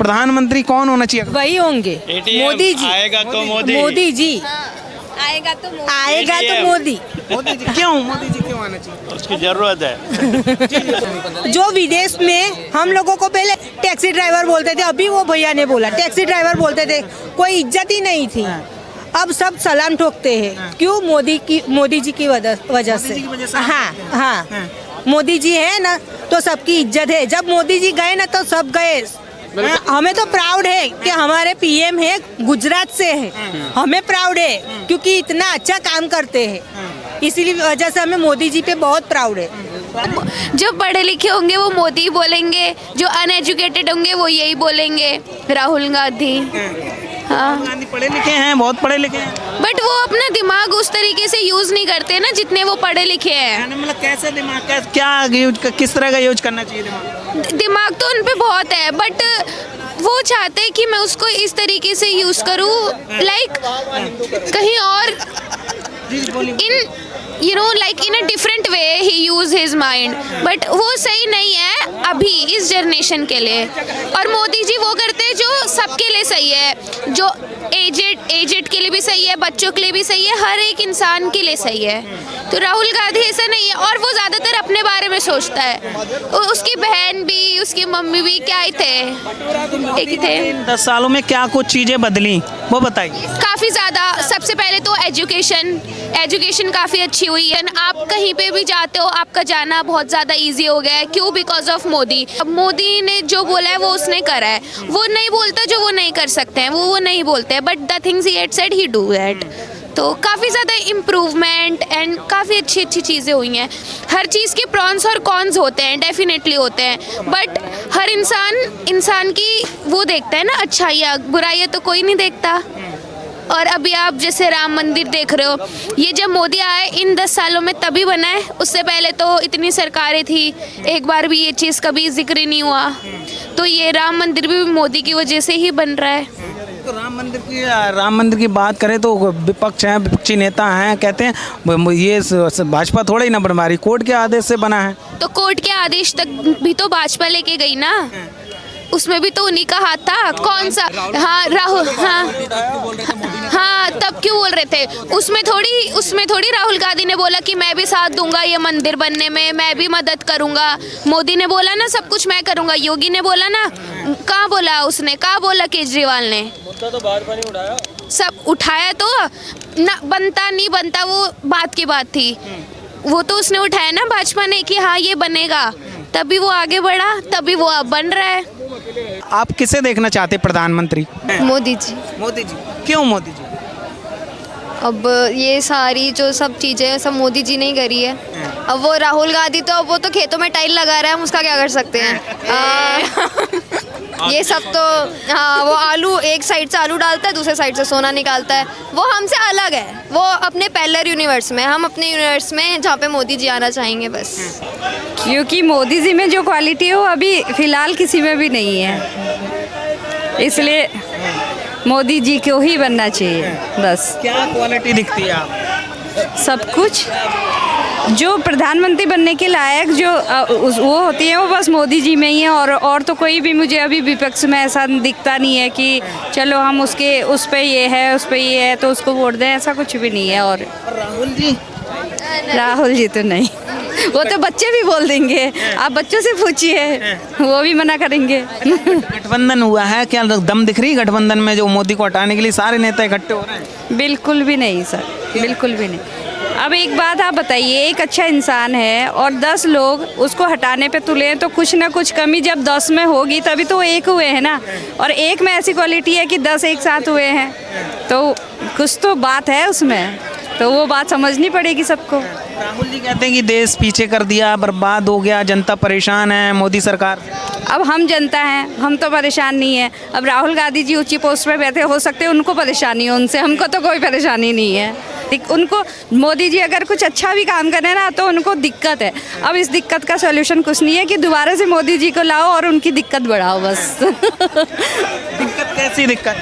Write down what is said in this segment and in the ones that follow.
प्रधानमंत्री कौन होना चाहिए? वही होंगे, मोदी जी। आएगा तो मोदी। मोदी जी आएगा तो मोदी। आएगा तो मोदी। मोदी जी क्यों? मोदी जी क्यों आना चाहिए? उसकी जरूरत है। जो विदेश में हम लोगों को पहले टैक्सी ड्राइवर बोलते थे, अभी वो भैया ने बोला टैक्सी ड्राइवर बोलते थे, कोई इज्जत ही नहीं थी। अब सब सलाम ठोकते हैं। क्यों? मोदी जी की वजह से। हाँ हाँ, मोदी जी है ना तो सबकी इज्जत है। जब मोदी जी गए ना तो सब गए। हमें तो प्राउड है कि हमारे पीएम है, गुजरात से है। हमें प्राउड है क्योंकि इतना अच्छा काम करते हैं, इसीलिए वजह से हमें मोदी जी पे बहुत प्राउड है। जो पढ़े लिखे होंगे वो मोदी बोलेंगे, जो अनएजुकेटेड होंगे वो यही बोलेंगे, राहुल गांधी। हाँ, गांधी पढ़े लिखे हैं, बहुत पढ़े लिखे हैं, बट वो अपना दिमाग उस तरीके से यूज नहीं करते ना जितने वो पढ़े लिखे हैं। मतलब कैसे दिमाग का क्या यूज, किस तरह का यूज करना चाहिए दिमाग? दिमाग तो उन पे बहुत है, बट वो चाहते हैं कि मैं उसको इस तरीके से यूज करूँ, लाइक कहीं और in a different way he use his mind, but वो सही नहीं है अभी इस जनरेशन के लिए। और मोदी जी वो करते हैं जो सबके लिए सही है, जो एजेड के लिए भी सही है, बच्चों के लिए भी सही है, हर एक इंसान के लिए सही है। तो राहुल गांधी ऐसा नहीं है, और वो ज़्यादातर अपने बारे में सोचता है। उसकी बहन भी, उसकी मम्मी भी क्या ही थे, एक ही थे। 10 सालों में क्या कुछ चीजें बदली वो बताइए। काफ़ी ज़्यादा, सबसे पहले तो एजुकेशन काफ़ी अच्छी हुई है। आप कहीं पे भी जाते हो, आपका जाना बहुत ज़्यादा इजी हो गया है। क्यों? Because of Modi. अब मोदी ने जो बोला है वो उसने करा है। वो नहीं बोलता जो वो नहीं कर सकते हैं, वो नहीं बोलते हैं, but the things he had said he do that. तो काफ़ी ज़्यादा इम्प्रूवमेंट एंड काफ़ी अच्छी चीज़ें हुई हैं। हर चीज़ के प्रॉन्स और कॉन्स होते हैं, डेफिनेटली होते हैं, बट हर इंसान की वो देखता है ना, अच्छाइयाँ बुराइयाँ तो कोई नहीं देखता। और अभी आप जैसे राम मंदिर देख रहे हो, ये जब मोदी आए इन 10 सालों में तभी बना है, उससे पहले तो इतनी सरकारें थी, एक बार भी ये चीज़ कभी जिक्र नहीं हुआ। तो ये राम मंदिर भी मोदी की वजह से ही बन रहा है। तो राम मंदिर की बात करें तो विपक्ष हैं, विपक्षी नेता हैं, कहते हैं ये भाजपा थोड़ा ही ना बनवा रही, कोर्ट के आदेश से बना है। तो कोर्ट के आदेश तक भी तो भाजपा लेके गई ना, उसमें भी तो उन्हीं का हाथ था। कौन सा? हाँ, राहुल। हाँ, तब क्यों बोल रहे थे? उसमें थोड़ी राहुल गांधी ने बोला कि मैं भी साथ दूंगा ये मंदिर बनने में, मैं भी मदद करूंगा। मोदी ने बोला ना सब कुछ मैं करूंगा। योगी ने बोला ना, कहाँ बोला उसने, कहाँ बोला केजरीवाल ने? तो भाजपा ने उठाया, सब उठाया तो ना, बनता नहीं बनता वो बात की बात थी। वो तो उसने उठाया ना भाजपा ने कि हाँ ये बनेगा, तभी वो आगे बढ़ा, तभी वो अब बन रहा है। आप किसे देखना चाहते प्रधानमंत्री? मोदी जी। मोदी जी क्यों? मोदी जी अब ये सारी जो सब चीज़ें सब मोदी जी ने ही करी है। अब वो राहुल गांधी तो वो तो खेतों में टाइल लगा रहा है, हम उसका क्या कर सकते हैं? ये सब तो हाँ, वो आलू एक साइड से आलू डालता है, दूसरे साइड से सोना निकालता है। वो हमसे अलग है, वो अपने पैरेलल यूनिवर्स में, हम अपने यूनिवर्स में जहाँ पे मोदी जी आना चाहेंगे बस। क्योंकि मोदी जी में जो क्वालिटी है वो अभी फिलहाल किसी में भी नहीं है, इसलिए मोदी जी को ही बनना चाहिए बस। क्या क्वालिटी दिखती है आप? सब कुछ जो प्रधानमंत्री बनने के लायक जो वो होती है वो बस मोदी जी में ही है, और तो कोई भी मुझे अभी विपक्ष में ऐसा दिखता नहीं है कि चलो हम उसके उस पे ये है, उस पे ये है तो उसको वोट दें, ऐसा कुछ भी नहीं है। और राहुल जी तो नहीं, वो तो बच्चे भी बोल देंगे, आप बच्चों से पूछिए, वो भी मना करेंगे। गठबंधन हुआ है, क्या दम दिख रही है गठबंधन में जो मोदी को हटाने के लिए सारे नेता इकट्ठे हो रहे हैं? बिल्कुल भी नहीं सर, बिल्कुल भी नहीं। अब एक बात आप बताइए, एक अच्छा इंसान है और 10 लोग उसको हटाने पे तुले हैं, तो कुछ ना कुछ कमी जब 10 में होगी तभी तो एक हुए हैं ना। और एक में ऐसी क्वालिटी है कि 10 एक साथ हुए हैं, तो कुछ तो बात है उसमें, तो वो बात समझनी पड़ेगी सबको। राहुल जी कहते हैं कि देश पीछे कर दिया, बर्बाद हो गया, जनता परेशान है मोदी सरकार। अब हम जनता हैं, हम तो परेशान नहीं है। अब राहुल गांधी जी ऊंची पोस्ट पे बैठे, हो सकते हैं उनको परेशानी हो उनसे, हमको तो कोई परेशानी नहीं है। उनको मोदी जी अगर कुछ अच्छा भी काम करें ना तो उनको दिक्कत है। अब इस दिक्कत का सॉल्यूशन कुछ नहीं है कि दोबारा से मोदी जी को लाओ और उनकी दिक्कत बढ़ाओ बस। दिक्कत कैसी दिक्कत?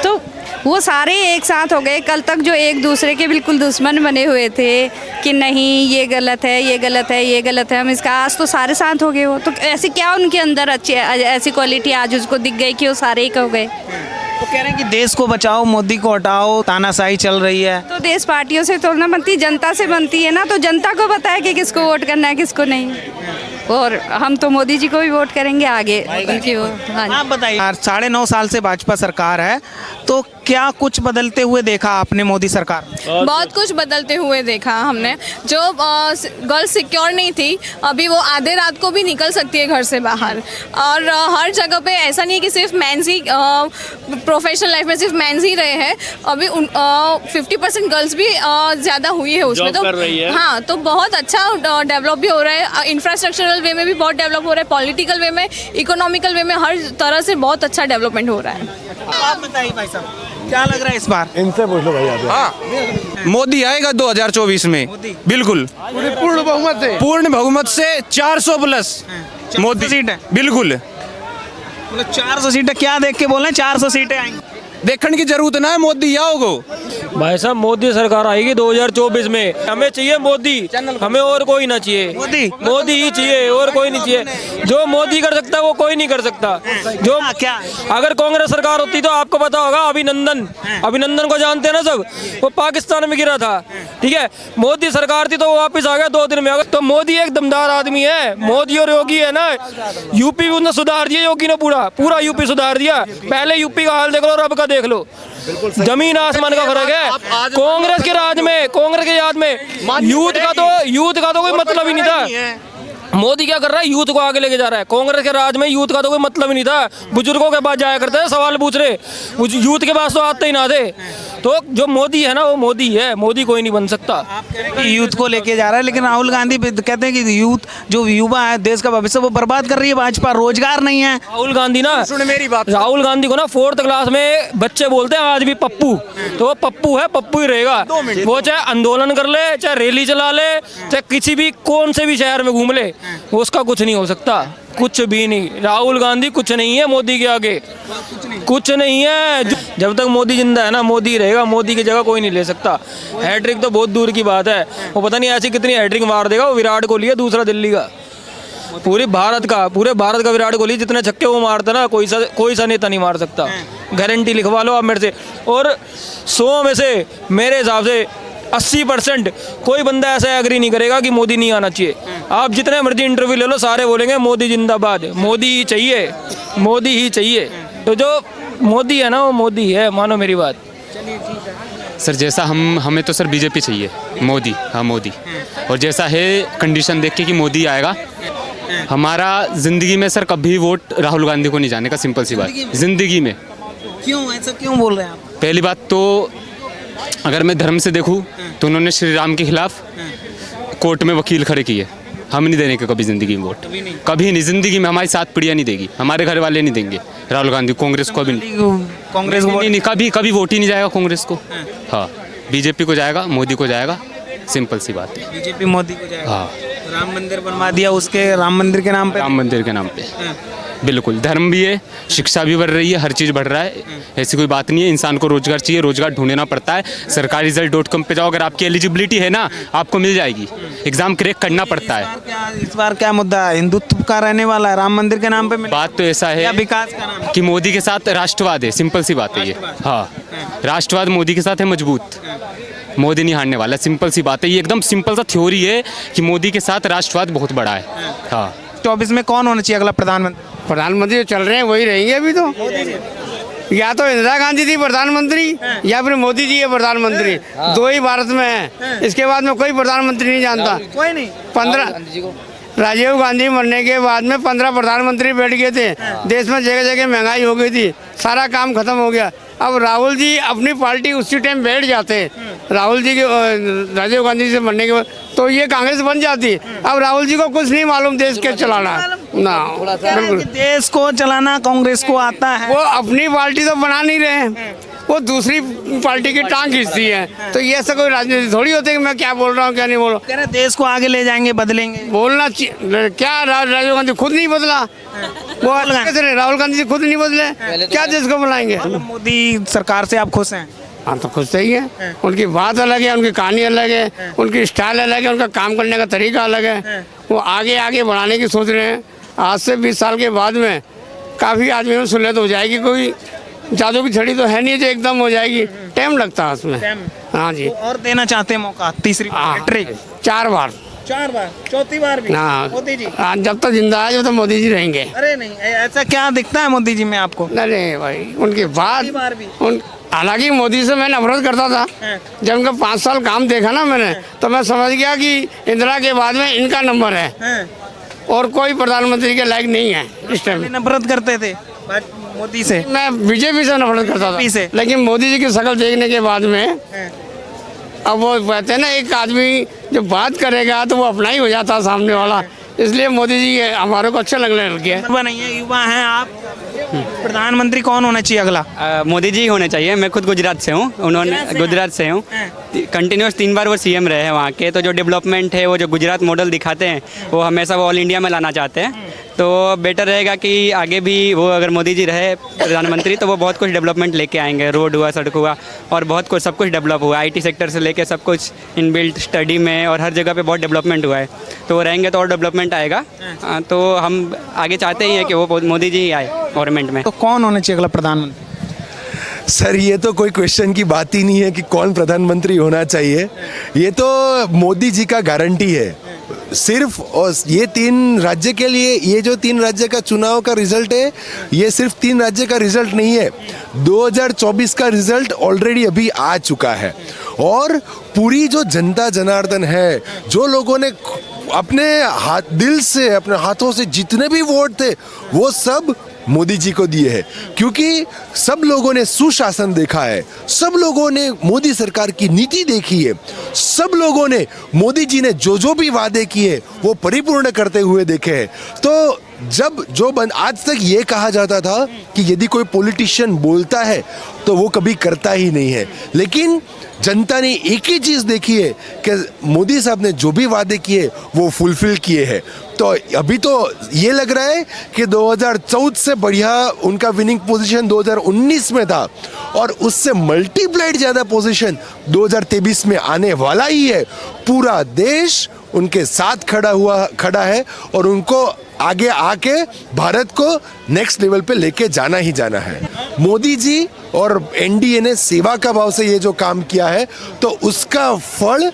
तो वो सारे एक साथ हो गए। कल तक जो एक दूसरे के बिल्कुल दुश्मन बने हुए थे कि नहीं ये गलत है, ये गलत है, ये गलत है, हम इसका, आज तो सारे साथ हो गए। वो तो ऐसी क्या उनके अंदर अच्छी ऐसी क्वालिटी आज उसको दिख गई कि वो सारे एक हो गए। वो कह रहे हैं कि देश को बचाओ, मोदी को हटाओ, तानाशाही चल रही है। तो देश पार्टियों से थोड़ा ना बनती, जनता से बनती है ना। तो जनता को पता है कि किसको वोट करना है, किसको नहीं। और हम तो मोदी जी को भी वोट करेंगे आगे उनकी। हाँ आप बताइए, 9.5 साल से भाजपा सरकार है, तो क्या कुछ बदलते हुए देखा आपने मोदी सरकार? बहुत कुछ बदलते हुए देखा हमने। जो गर्ल्स सिक्योर नहीं थी, अभी वो आधे रात को भी निकल सकती है घर से बाहर। और हर जगह पे ऐसा नहीं है कि सिर्फ मेंस ही प्रोफेशनल लाइफ में सिर्फ मेंस ही रहे हैं। अभी 50% गर्ल्स भी ज़्यादा हुई है उसमें। जॉब कर रही है। हाँ, तो बहुत अच्छा डेवलप भी हो रहा है। इंफ्रास्ट्रक्चरल वे में भी बहुत डेवलप हो रहा है, पॉलिटिकल वे में, इकोनॉमिकल वे में, हर तरह से बहुत अच्छा डेवलपमेंट हो रहा है। आप बताइए भाई साहब, क्या लग रहा है इस बार? इनसे पूछ लो भाई। हाँ, मोदी आएगा 2024 में, बिल्कुल पूर्ण बहुमत से। पूर्ण बहुमत से 400 प्लस मोदी सीट है, बिल्कुल। मतलब 400 सीटें क्या देख के बोल रहे हैं 400 सीटें आएंगी? देखने की जरूरत ना है, मोदी आओगे। भाई साहब मोदी सरकार आएगी 2024 में। हमें चाहिए मोदी, हमें और कोई ना चाहिए। मोदी ही चाहिए, और कोई नहीं चाहिए। जो मोदी कर सकता है वो कोई नहीं कर सकता। जो क्या अगर कांग्रेस सरकार होती तो आपको पता होगा, अभिनंदन को जानते हैं ना सब, वो पाकिस्तान में गिरा था, ठीक है। मोदी सरकार थी तो वो वापस आ गया 2 दिन में। तो मोदी एक दमदार आदमी है। मोदी और योगी है ना, यूपी भी उन्होंने सुधार दिया, योगी ने पूरा यूपी सुधार दिया। पहले यूपी का हाल देख लो और अब का देख लो, जमीन आसमान का फर्क है। कांग्रेस के राज में यूथ का तो कोई मतलब ही नहीं था। मोदी क्या कर रहा है, यूथ को आगे लेके जा रहा है। कांग्रेस के राज में यूथ का तो कोई मतलब ही नहीं था। बुजुर्गों के पास जाया करते थे, सवाल पूछ रहे, यूथ के पास तो आते ही ना थे। तो जो मोदी है ना, वो मोदी है, मोदी कोई नहीं बन सकता। यूथ को लेके जा रहा है, लेकिन राहुल गांधी भी कहते हैं कि यूथ जो युवा है, देश का भविष्य, वो बर्बाद कर रही है भाजपा। रोजगार नहीं है। राहुल गांधी ना, सुन मेरी बात, राहुल गांधी को ना 4th क्लास में बच्चे बोलते हैं आज भी पप्पू। तो वो पप्पू है, पप्पू ही रहेगा। वो चाहे आंदोलन कर ले, चाहे रैली चला ले, चाहे किसी भी कौन से भी शहर में घूम ले, उसका कुछ नहीं हो सकता, कुछ भी नहीं। राहुल गांधी कुछ नहीं है मोदी के आगे, कुछ नहीं है। जब तक मोदी जिंदा है ना, मोदी रहेगा। मोदी की जगह कोई नहीं ले सकता। हैट्रिक तो बहुत दूर की बात है। वो पता नहीं ऐसी कितनी हैट्रिक मार देगा। वो विराट कोहली है दूसरा दिल्ली का, पूरे भारत का विराट कोहली। जितने छक्के वो मारता ना, कोई सा नेता नहीं मार सकता। गारंटी लिखवा लो आप मेरे से। और 100 में से मेरे हिसाब से 80% कोई बंदा ऐसा एग्री नहीं करेगा कि मोदी नहीं आना चाहिए। आप जितने मर्जी इंटरव्यू ले लो, सारे बोलेंगे मोदी जिंदाबाद, मोदी ही चाहिए, मोदी ही चाहिए। तो जो मोदी है ना, वो मोदी है, मानो मेरी बात। सर जैसा हमें तो सर बीजेपी चाहिए, मोदी, हाँ मोदी। और जैसा है कंडीशन देख के कि मोदी आएगा, हमारा ज़िंदगी में सर कभी वोट राहुल गांधी को नहीं जाने का, सिंपल सी बात। ज़िंदगी में क्यों ऐसा क्यों बोल रहे हैं आप? पहली बात तो अगर मैं धर्म से देखूं तो उन्होंने श्री राम के खिलाफ कोर्ट में वकील खड़े किए। हम नहीं देने के कभी ज़िंदगी में वोट, कभी नहीं ज़िंदगी में। हमारी 7 पीढ़ियाँ नहीं देगी, हमारे घर वाले नहीं देंगे राहुल गांधी, कांग्रेस को भी नहीं, कांग्रेस को नहीं, कभी वोट ही नहीं जाएगा कांग्रेस को। हाँ, बीजेपी को जाएगा, मोदी को जाएगा, सिंपल सी बात है। बीजेपी मोदी को जाएगा। हाँ, राम मंदिर बनवा दिया, उसके राम मंदिर के नाम पे। राम मंदिर के नाम पे बिल्कुल। धर्म भी है, शिक्षा भी बढ़ रही है, हर चीज़ बढ़ रहा है, ऐसी कोई बात नहीं है। इंसान को रोजगार चाहिए, रोजगार ढूंढना पड़ता है। सरकारीरिजल्ट.com पे जाओ, अगर आपकी एलिजिबिलिटी है ना, आपको मिल जाएगी। एग्जाम क्रैक करना पड़ता है। इस बार क्या मुद्दा है? हिंदुत्व का रहने वाला है, राम मंदिर के नाम पे बात तो ऐसा है विकास का नाम कि मोदी के साथ राष्ट्रवाद है, सिंपल सी बात है ये। हाँ, राष्ट्रवाद मोदी के साथ है मजबूत, मोदी नहीं हारने वाला, सिंपल सी बात है। ये एकदम सिंपल सा थ्योरी है कि मोदी के साथ राष्ट्रवाद बहुत बड़ा है। हाँ, 24 में कौन होना चाहिए अगला प्रधानमंत्री? प्रधानमंत्री जो चल रहे हैं वही रहेंगे अभी तो। या तो इंदिरा गांधी थी प्रधानमंत्री, या फिर मोदी जी है प्रधानमंत्री। 2 ही भारत में है, इसके बाद में कोई प्रधानमंत्री नहीं जानता। कोई नहीं। 15 राजीव गांधी मरने के बाद में 15 प्रधानमंत्री बैठ गए थे। देश में जगह जगह महंगाई हो गई थी, सारा काम खत्म हो गया। अब राहुल जी अपनी पार्टी उसी टाइम बैठ जाते, राहुल जी के राजीव गांधी से मरने के बाद, तो ये कांग्रेस बन जाती। अब राहुल जी को कुछ नहीं मालूम देश के चलाना ना, बिल्कुल। देश को चलाना कांग्रेस को आता है। वो अपनी पार्टी तो बना नहीं रहे, वो दूसरी पार्टी की टांग खींचती है। तो ये ऐसा कोई राजनीति थोड़ी होती है कि मैं क्या बोल रहा हूँ क्या नहीं बोल रहा हूँ। देश को आगे ले जाएंगे, बदलेंगे। बोलना क्या, राजीव गांधी खुद नहीं बदला, वो कैसे रहे? राहुल गांधी जी खुद नहीं बदले, क्या देश को बुलाएंगे? मोदी सरकार से आप खुश हैं? हम तो खुश ही हैं। उनकी बात अलग है, उनकी कहानी अलग है, उनकी स्टाइल अलग है, उनका काम करने का तरीका अलग है। वो आगे आगे बढ़ाने की सोच रहे हैं। आज से 20 साल के बाद में काफ़ी आदमियों में सुलह तो हो जाएगी, कोई जादू की छड़ी तो है नहीं जो एकदम हो जाएगी, टाइम लगता है उसमें। हाँ जी। और देना चाहते हैं मौका, तीसरी हैट्रिक? 4 बार। 4 बार, चौथी बार भी हाँ, मोदी जी? जब तक जिंदा है जब तक मोदी जी रहेंगे। अरे नहीं, ऐसा क्या दिखता है मोदी जी में आपको? अरे भाई उनकी बात, बार भी हालांकि मोदी से मैं नफरत करता था, जब उनका 5 साल काम देखा ना मैंने, तो मैं समझ गया कि इंदिरा के बाद में इनका नंबर है और कोई प्रधानमंत्री के लायक नहीं है इस टाइम। नफरत करते थे मोदी से? मैं बीजेपी से नफरत करता था, लेकिन मोदी जी की शक्ल देखने के बाद में अब वो कहते हैं ना, एक आदमी जब बात करेगा तो वो अपना ही हो जाता है सामने वाला, इसलिए मोदी जी हमारे को अच्छे लगने लग गए। युवा हैं आप, प्रधानमंत्री कौन होना चाहिए अगला? मोदी जी होने चाहिए। मैं खुद गुजरात से हूँ, उन्होंने गुजरात से हूँ, कंटिन्यूस 3 बार वो सीएम रहे हैं वहाँ के। तो जो डेवलपमेंट है, वो जो गुजरात मॉडल दिखाते हैं, वो हमेशा वो ऑल इंडिया में लाना चाहते हैं। तो बेटर रहेगा कि आगे भी वो, अगर मोदी जी रहे प्रधानमंत्री, तो वो बहुत कुछ डेवलपमेंट लेके आएंगे। रोड हुआ, सड़क हुआ और बहुत कुछ, सब कुछ डेवलप हुआ। IT सेक्टर से लेके सब कुछ, इनबिल्ट स्टडी में और हर जगह पे बहुत डेवलपमेंट हुआ है। तो वो रहेंगे तो और डेवलपमेंट आएगा। तो हम आगे चाहते ही हैं कि वो मोदी जी ही आए गवर्नमेंट में। तो कौन होना चाहिए अगला प्रधानमंत्री? सर ये तो कोई क्वेश्चन की बात ही नहीं है कि कौन प्रधानमंत्री होना चाहिए, ये तो मोदी जी का गारंटी है सिर्फ। और ये 3 राज्य के लिए, ये जो 3 राज्य का चुनाव का रिजल्ट है, ये सिर्फ 3 राज्य का रिजल्ट नहीं है, 2024 का रिजल्ट ऑलरेडी अभी आ चुका है। और पूरी जो जनता जनार्दन है, जो लोगों ने अपने दिल से, अपने हाथों से जितने भी वोट थे, वो सब मोदी जी को दिए हैं, क्योंकि सब लोगों ने सुशासन देखा है, सब लोगों ने मोदी सरकार की नीति देखी है, सब लोगों ने मोदी जी ने जो भी वादे किए वो परिपूर्ण करते हुए देखे हैं। तो जब आज तक ये कहा जाता था कि यदि कोई पॉलिटिशियन बोलता है तो वो कभी करता ही नहीं है, लेकिन जनता ने एक ही चीज़ देखी है कि मोदी साहब ने जो भी वादे किए वो फुलफिल किए हैं। तो अभी तो ये लग रहा है कि 2014 से बढ़िया उनका विनिंग पोजीशन 2019 में था, और उससे मल्टीप्लाइड ज़्यादा पोजीशन 2023 में आने वाला ही है। पूरा देश उनके साथ खड़ा है और उनको आगे आके भारत को नेक्स्ट लेवल पे लेके जाना ही जाना है। मोदी जी और NDA ने सेवा का भाव से ये जो काम किया है, तो उसका फल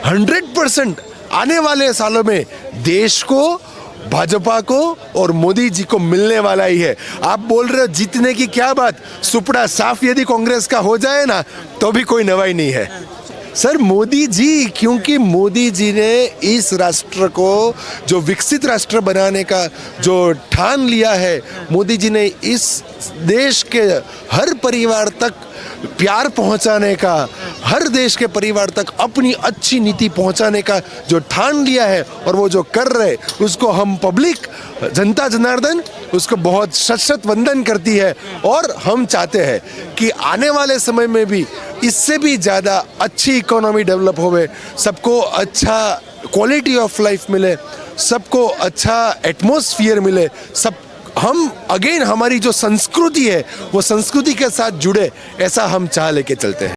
100% आने वाले सालों में देश को, भाजपा को और मोदी जी को मिलने वाला ही है। आप बोल रहे हो जीतने की क्या बात, सुपड़ा साफ यदि कांग्रेस का हो जाए ना तो भी कोई नवाई नहीं है सर। मोदी जी, क्योंकि मोदी जी ने इस राष्ट्र को जो विकसित राष्ट्र बनाने का जो ठान लिया है, मोदी जी ने इस देश के हर परिवार तक प्यार पहुंचाने का, हर देश के परिवार तक अपनी अच्छी नीति पहुंचाने का जो ठान लिया है और वो जो कर रहे, उसको हम पब्लिक, जनता जनार्दन उसको बहुत शत वंदन करती है। और हम चाहते हैं कि आने वाले समय में भी इससे भी ज़्यादा अच्छी इकोनॉमी डेवलप होवे, सबको अच्छा क्वालिटी ऑफ लाइफ मिले, सबको अच्छा एटमॉस्फेयर मिले, सब हम अगेन हमारी जो संस्कृति है वो संस्कृति के साथ जुड़े, ऐसा हम चाह लेके चलते हैं।